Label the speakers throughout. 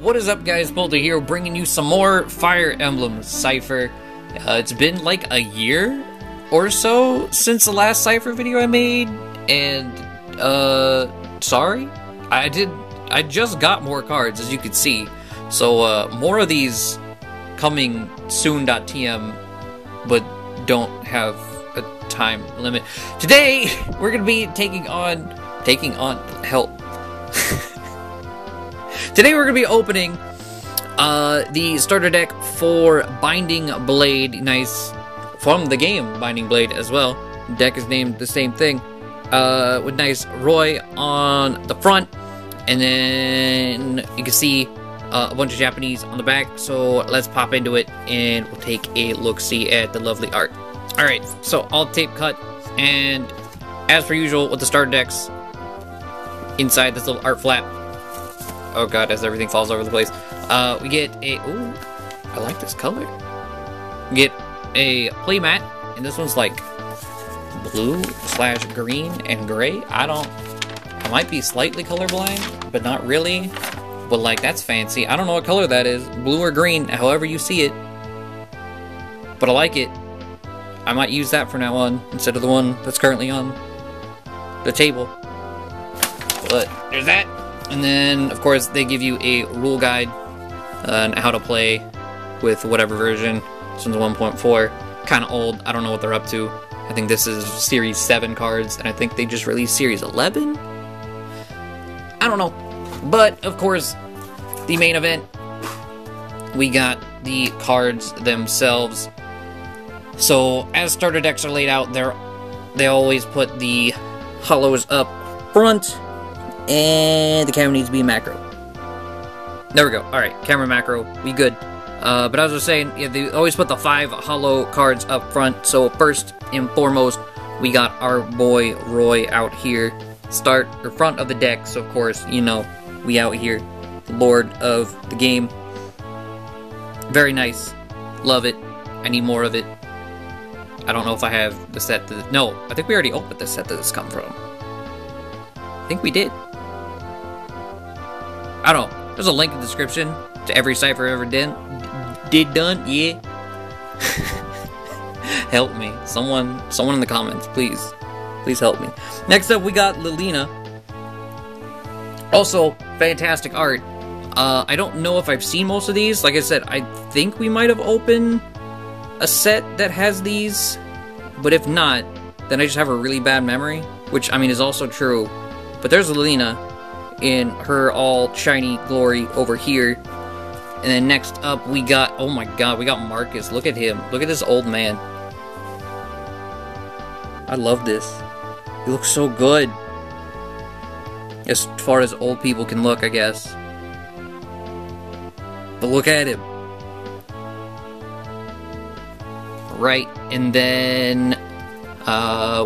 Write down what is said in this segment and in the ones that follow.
Speaker 1: What is up, guys? poledoo here, bringing you some more Fire Emblem Cipher. It's been like a year or so since the last Cipher video I made, and sorry, I just got more cards, as you can see. So more of these coming soon.tm, but don't have a time limit. Today we're gonna be taking on help. Today we're going to be opening the starter deck for Binding Blade. Nice. From the game Binding Blade as well. The deck is named the same thing. With nice Roy on the front. And then you can see a bunch of Japanese on the back. So let's pop into it and we'll take a look-see at the lovely art. Alright, so all tape cut. And as per usual with the starter decks, inside this little art flap, oh god, as everything falls over the place, we get a, ooh, I like this color. We get a playmat, and this one's like blue/green and gray. I might be slightly colorblind, but not really. But like, that's fancy. I don't know what color that is, blue or green, however you see it. But I like it. I might use that from now on, instead of the one that's currently on the table. But there's that. And then, of course, they give you a rule guide on how to play with whatever version. This one's 1.4. Kind of old. I don't know what they're up to. I think this is Series 7 cards, and I think they just released Series 11? I don't know. But, of course, the main event, we got the cards themselves. So, as starter decks are laid out, they always put the holos up front. And the camera needs to be macro. There we go. Alright, camera macro. We good. But as I was saying, yeah, they always put the 5 holo cards up front. So first and foremost, we got our boy Roy out here. Front of the deck. So of course, you know, we out here. Lord of the game. Very nice. Love it. I need more of it. I don't know if I have the set that... No, I think we already opened the set that this come from. I think we did. I don't know. There's a link in the description to every Cipher ever done. Yeah. Help me. Someone in the comments, please. Please help me. Next up, we got Lilina. Also, fantastic art. I don't know if I've seen most of these. Like I said, I think we might have opened a set that has these. But if not, then I just have a really bad memory. Which, I mean, is also true. But there's Lilina in her all shiny glory over here. And then next up we got, oh my god, we got Marcus. Look at him. Look at this old man. I love this. He looks so good. As far as old people can look, I guess. But look at him. Right, and then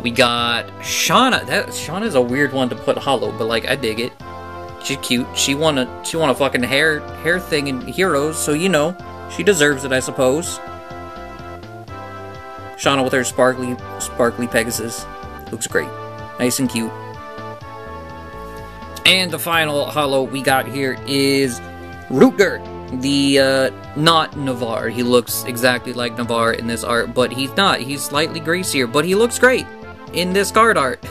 Speaker 1: we got Shauna. Shauna's a weird one to put holo, but like, I dig it. She's cute. She won a fucking hair thing in Heroes, so you know, she deserves it, I suppose. Shauna with her sparkly Pegasus. Looks great. Nice and cute. And the final holo we got here is Rutger. The, not Navarre. He looks exactly like Navarre in this art, but he's not. He's slightly greasier, but he looks great in this card art.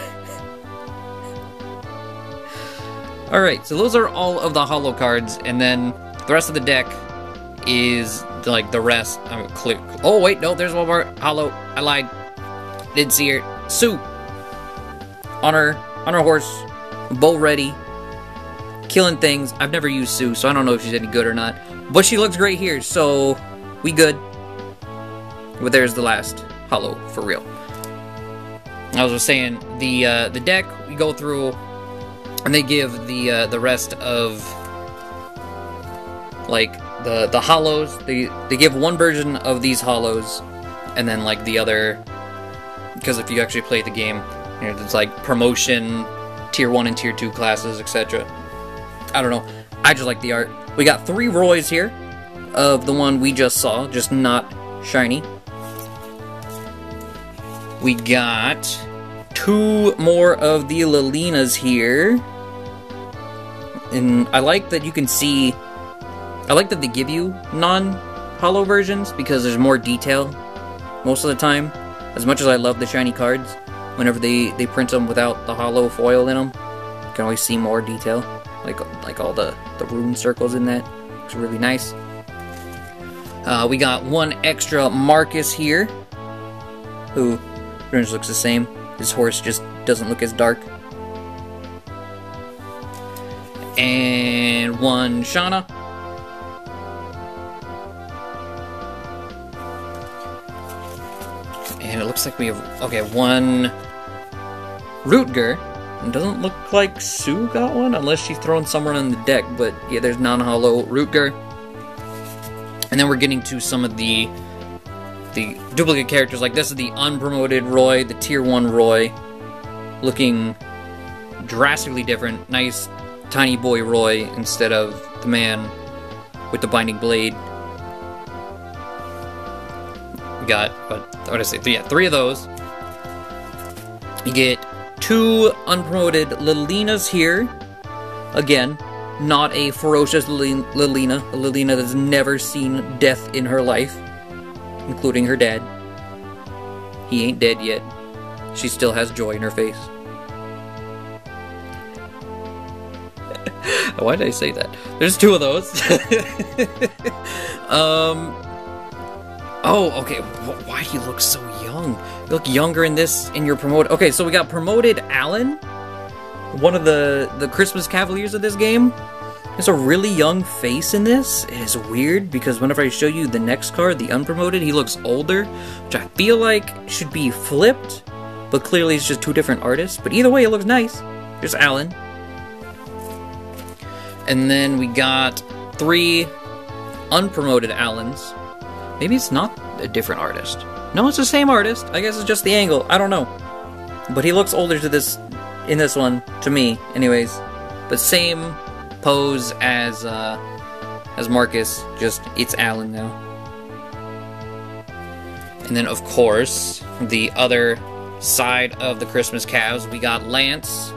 Speaker 1: Alright, so those are all of the holo cards, and then the rest of the deck is, like, the rest. I'm clear. Oh, wait, no, there's one more holo. I lied. Didn't see her. Sue. On her horse. Bow ready. Killing things. I've never used Sue, so I don't know if she's any good or not. But she looks great here, so we good. But there's the last holo, for real. I was just saying, the deck, we go through, and they give the rest of, like, the holos. They give one version of these holos, and then, like, the other, because if you actually play the game, you know, it's like promotion, tier 1 and tier 2 classes, etc. I don't know. I just like the art. We got 3 Roys here of the one we just saw, just not shiny. We got 2 more of the Lilinas here. And I like that you can see I like that they give you non-holo versions because there's more detail most of the time. As much as I love the shiny cards, whenever they print them without the holo foil in them, you can always see more detail. Like all the rune circles in that. Looks really nice. We got one extra Marcus here, who pretty much looks the same. His horse just doesn't look as dark. And one Shauna. And it looks like we have, okay, one Rootger. It doesn't look like Sue got one, unless she's thrown somewhere on the deck, but yeah, there's non-holo Rootger. And then we're getting to some of the duplicate characters. Like this is the unpromoted Roy, the tier 1 Roy, looking drastically different. Nice tiny boy Roy instead of the man with the binding blade. We got, what did I say? Yeah, 3 of those. You get 2 unpromoted Lilinas here. Again, not a ferocious Lilina. A Lilina that's never seen death in her life, including her dad. He ain't dead yet. She still has joy in her face. Why did I say that? There's 2 of those. Oh, okay. Why do you look so young? You look younger in this, in your promoted... Okay, so we got promoted Alan, one of the Christmas Cavaliers of this game. There's a really young face in this. It is weird, because whenever I show you the next card, the unpromoted, he looks older, which I feel like should be flipped, but clearly it's just 2 different artists. But either way, it looks nice. There's Alan. And then we got 3 unpromoted Allens. Maybe it's not a different artist. No, it's the same artist. I guess it's just the angle. I don't know. But he looks older to this in this one, to me, anyways. But same pose as Marcus, just it's Alan now. And then, of course, the other side of the Christmas Cavs, we got Lance.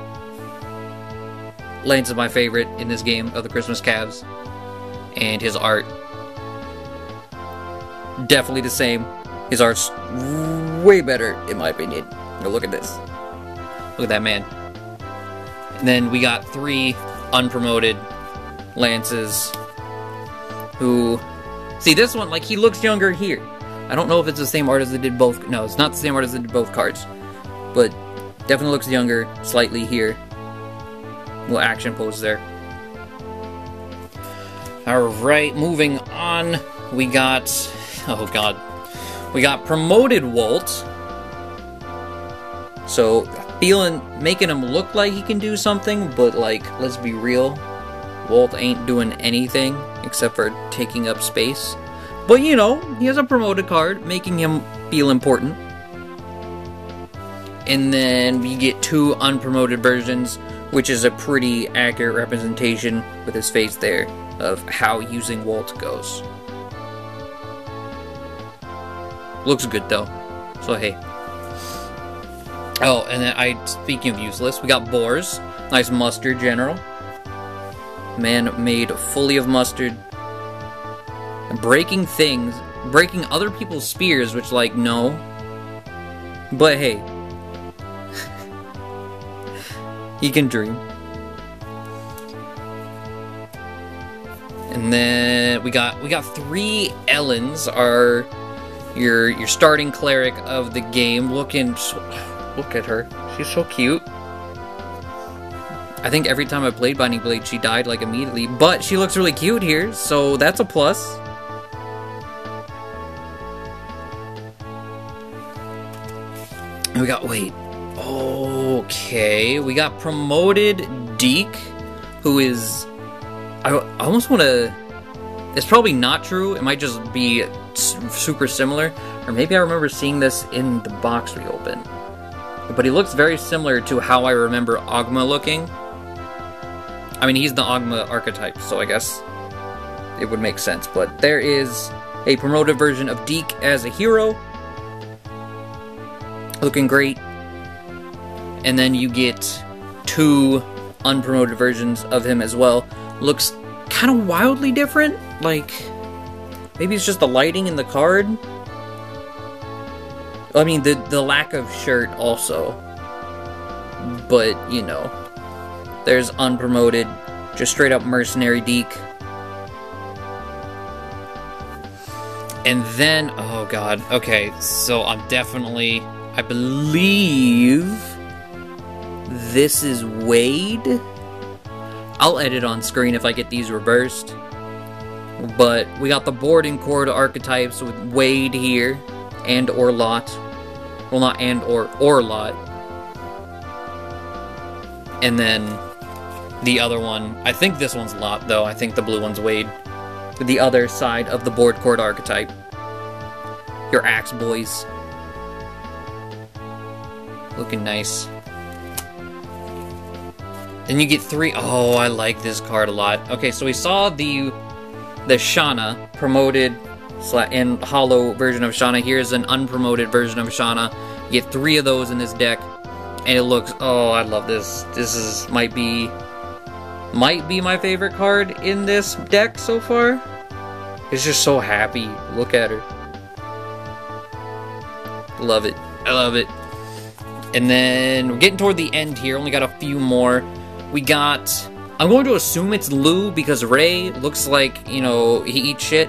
Speaker 1: Lance is my favorite in this game of the Christmas Cavs. And his art, definitely the same. His art's way better, in my opinion. Now look at this. Look at that man. And then we got 3 unpromoted Lances, who... See, this one, like, he looks younger here. I don't know if it's the same artist that did both... No, it's not the same artist that did both cards. But definitely looks younger, slightly here. Little action pose there. Alright, moving on. We got... Oh, God. We got promoted Walt. So, making him look like he can do something, but, like, let's be real. Walt ain't doing anything except for taking up space. But, you know, he has a promoted card, making him feel important. And then we get 2 unpromoted versions, which is a pretty accurate representation with his face there of how using Walt goes. Looks good though, so hey. Oh, and then speaking of useless, we got Boars. Nice mustard general. Man made fully of mustard. And breaking things, breaking other people's spears, which, like, no. But hey. He can dream. And then we got 3 Ellens, your starting cleric of the game. Look at her. She's so cute. I think every time I played Binding Blade, she died, like, immediately. But she looks really cute here, so that's a plus. And we got, wait. Okay. We got promoted Deke, who is... I almost want to... It's probably not true. It might just be super similar. Or maybe I remember seeing this in the box we opened. But he looks very similar to how I remember Ogma looking. I mean, he's the Ogma archetype, so I guess it would make sense. But there is a promoted version of Deke as a hero. Looking great. And then you get 2 unpromoted versions of him as well. Looks kind of wildly different. Like, maybe it's just the lighting in the card. I mean, the lack of shirt also. But, you know, there's unpromoted, just straight up mercenary Deke. And then, oh god, okay, so I'm definitely, I believe this is Wade. I'll edit on screen if I get these reversed. But we got the board and cord archetypes with Wade here, and or Lot. Well, not and or Lot. And then the other one, I think this one's Lot though, I think the blue one's Wade. The other side of the board cord archetype. Your Axe Boys. Looking nice. Then you get 3. Oh, I like this card a lot. Okay, so we saw the Shauna promoted and Holo version of Shauna. Here's an unpromoted version of Shauna. You get 3 of those in this deck, and it looks. Oh, I love this. This might be my favorite card in this deck so far. It's just so happy. Look at her. Love it. I love it. And then we're getting toward the end here. Only got a few more. We got... I'm going to assume it's Lou because Ray looks like, you know, he eats shit.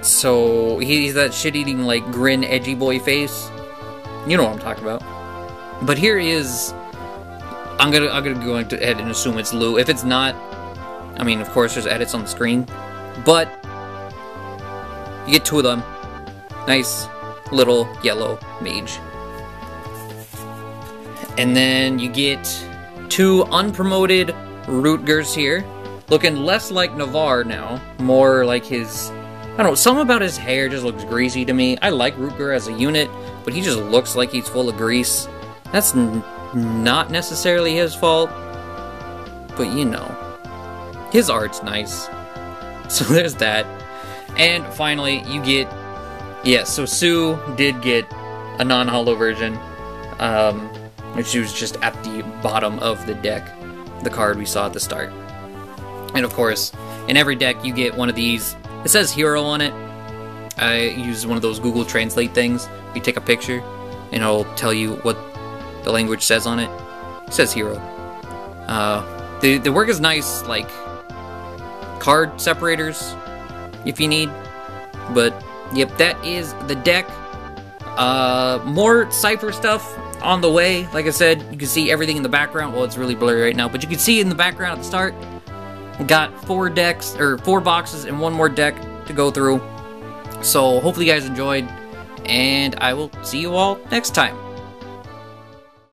Speaker 1: So he's that shit-eating, like, grin, edgy boy face. You know what I'm talking about. But here is... I'm gonna go ahead and assume it's Lou. If it's not, I mean, of course, there's edits on the screen. But you get 2 of them. Nice little yellow mage. And then you get 2 unpromoted Rutgers here. Looking less like Navarre now. More like his... I don't know, something about his hair just looks greasy to me. I like Rutger as a unit, but he just looks like he's full of grease. That's not necessarily his fault. But you know. His art's nice. So there's that. And finally, you get... Yeah, so Sue did get a non-holo version. Which was just at the bottom of the deck. The card we saw at the start. And of course, in every deck you get one of these. It says Hero on it. I use one of those Google Translate things. You take a picture, and it'll tell you what the language says on it. It says Hero. The work is nice, like, card separators, if you need. But, yep, that is the deck. More Cipher stuff on the way. Like I said, you can see everything in the background. Well, it's really blurry right now, but you can see in the background at the start. We got 4 decks, or 4 boxes and 1 more deck to go through. So, hopefully you guys enjoyed, and I will see you all next time.